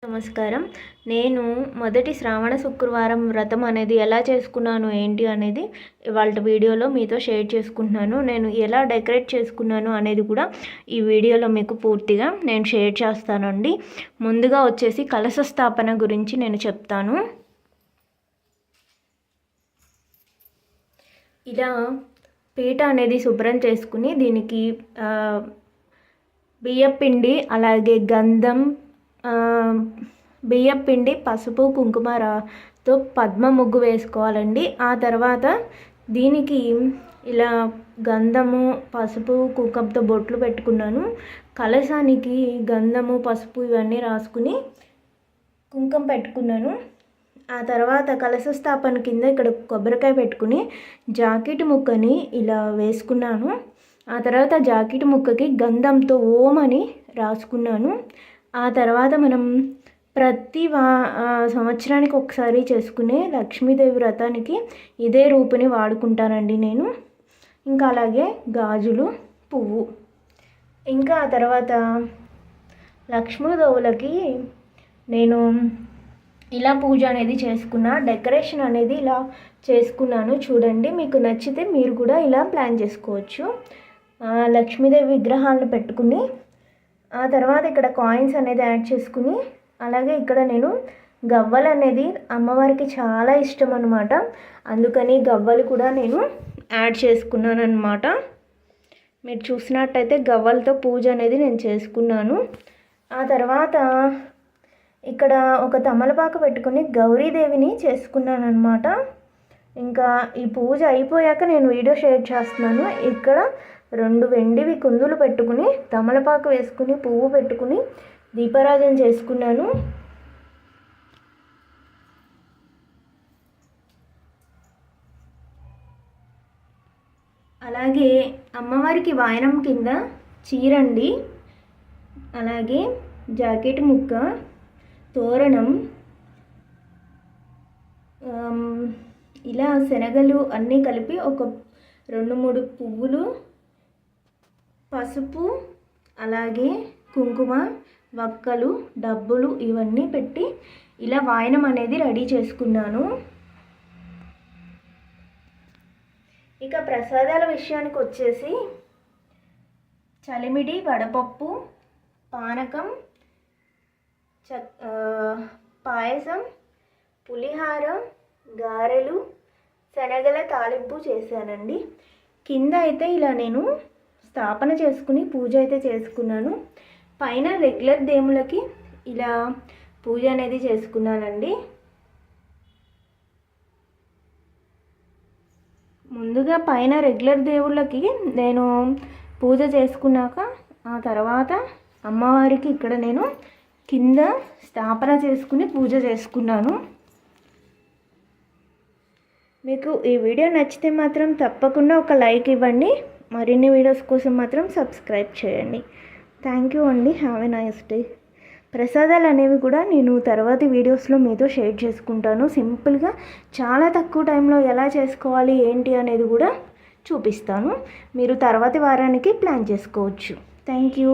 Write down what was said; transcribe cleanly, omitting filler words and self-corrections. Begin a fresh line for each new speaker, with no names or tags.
నమస్కారం. నేను మొదటి శ్రావణ శుక్రవారం వ్రతం అనేది ఎలా చేసుకున్నాను ఏంటి అనేది ఇవాళ వీడియోలో మీతో షేర్ చేసుకుంటున్నాను. నేను ఎలా డెకరేట్ చేసుకున్నాను అనేది కూడా ఈ వీడియోలో మీకు పూర్తిగా నేను షేర్ చేస్తానండి. ముందుగా వచ్చేసి కలశ స్థాపన గురించి నేను చెప్తాను. ఇలా పీట అనేది శుభ్రం చేసుకుని దీనికి బియ్యపిండి అలాగే గంధం బియ్యపిండి పసుపు కుంకుమతో పద్మ ముగ్గు వేసుకోవాలండి. ఆ తర్వాత దీనికి ఇలా గంధము పసుపు కుంకుమతో బొట్లు పెట్టుకున్నాను. కలశానికి గంధము పసుపు ఇవన్నీ రాసుకుని కుంకుమ పెట్టుకున్నాను. ఆ తర్వాత కలశ స్థాపన కింద ఇక్కడ కొబ్బరికాయ పెట్టుకుని జాకెట్ ముక్కని ఇలా వేసుకున్నాను. ఆ తర్వాత జాకెట్ ముక్కకి గంధంతో ఓం అని రాసుకున్నాను. ఆ తర్వాత మనం ప్రతి సంవత్సరానికి ఒకసారి చేసుకునే లక్ష్మీదేవి వ్రతానికి ఇదే రూపుని వాడుకుంటానండి నేను. ఇంకా అలాగే గాజులు పువ్వు. ఇంకా ఆ తర్వాత లక్ష్మీదేవులకి నేను ఇలా పూజ అనేది చేసుకున్నా. డెకరేషన్ అనేది ఇలా చేసుకున్నాను. చూడండి, మీకు నచ్చితే మీరు కూడా ఇలా ప్లాన్ చేసుకోవచ్చు. లక్ష్మీదేవి విగ్రహాలను పెట్టుకుని ఆ తర్వాత ఇక్కడ కాయిన్స్ అనేది యాడ్ చేసుకుని అలాగే ఇక్కడ నేను గవ్వలు అనేది అమ్మవారికి చాలా ఇష్టం అన్నమాట. అందుకని గవ్వలు కూడా నేను యాడ్ చేసుకున్నాను అన్నమాట. మీరు చూసినట్టయితే గవ్వలతో పూజ అనేది నేను చేసుకున్నాను. ఆ తర్వాత ఇక్కడ ఒక తమలపాకు పెట్టుకుని గౌరీదేవిని చేసుకున్నాను అన్నమాట. ఇంకా ఈ పూజ అయిపోయాక నేను వీడియో షేర్ చేస్తున్నాను. ఇక్కడ 2 వెండివి కుందులు పెట్టుకుని తమలపాకు వేసుకుని పువ్వు పెట్టుకుని దీపారాధన చేసుకున్నాను. అలాగే అమ్మవారికి వాయనం కింద చీరండి, అలాగే జాకెట్ ముక్క, తోరణం, ఇలా శనగలు అన్నీ కలిపి ఒక 2-3 పువ్వులు, పసుపు, అలాగే కుంకుమ, వక్కలు, డబ్బులు ఇవన్నీ పెట్టి ఇలా వాయనం అనేది రెడీ చేసుకున్నాను. ఇక ప్రసాదాల విషయానికి వచ్చేసి చలిమిడి, వడపప్పు, పానకం, పాయసం, పులిహార, గారెలు, శనగల తాలింపు చేశానండి. కింద అయితే ఇలా నేను స్థాపన చేసుకుని పూజ అయితే చేసుకున్నాను. పైన రెగ్యులర్ దేవుళ్ళకి ఇలా పూజ అనేది చేసుకున్నానండి. ముందుగా పైన రెగ్యులర్ దేవుళ్ళకి నేను పూజ చేసుకున్నాక ఆ తర్వాత అమ్మవారికి ఇక్కడ నేను కింద స్థాపన చేసుకుని పూజ చేసుకున్నాను. మీకు ఈ వీడియో నచ్చితే మాత్రం తప్పకుండా ఒక లైక్ ఇవ్వండి. మరిన్ని వీడియోస్ కోసం మాత్రం సబ్స్క్రైబ్ చేయండి. థ్యాంక్ యూ అండి. Have a nice day. ప్రసాదాలు అనేవి కూడా నేను తర్వాతి వీడియోస్లో మీతో షేర్ చేసుకుంటాను. సింపుల్గా చాలా తక్కువ టైంలో ఎలా చేసుకోవాలి ఏంటి అనేది కూడా చూపిస్తాను. మీరు తర్వాతి వారానికి ప్లాన్ చేసుకోవచ్చు. Thank you.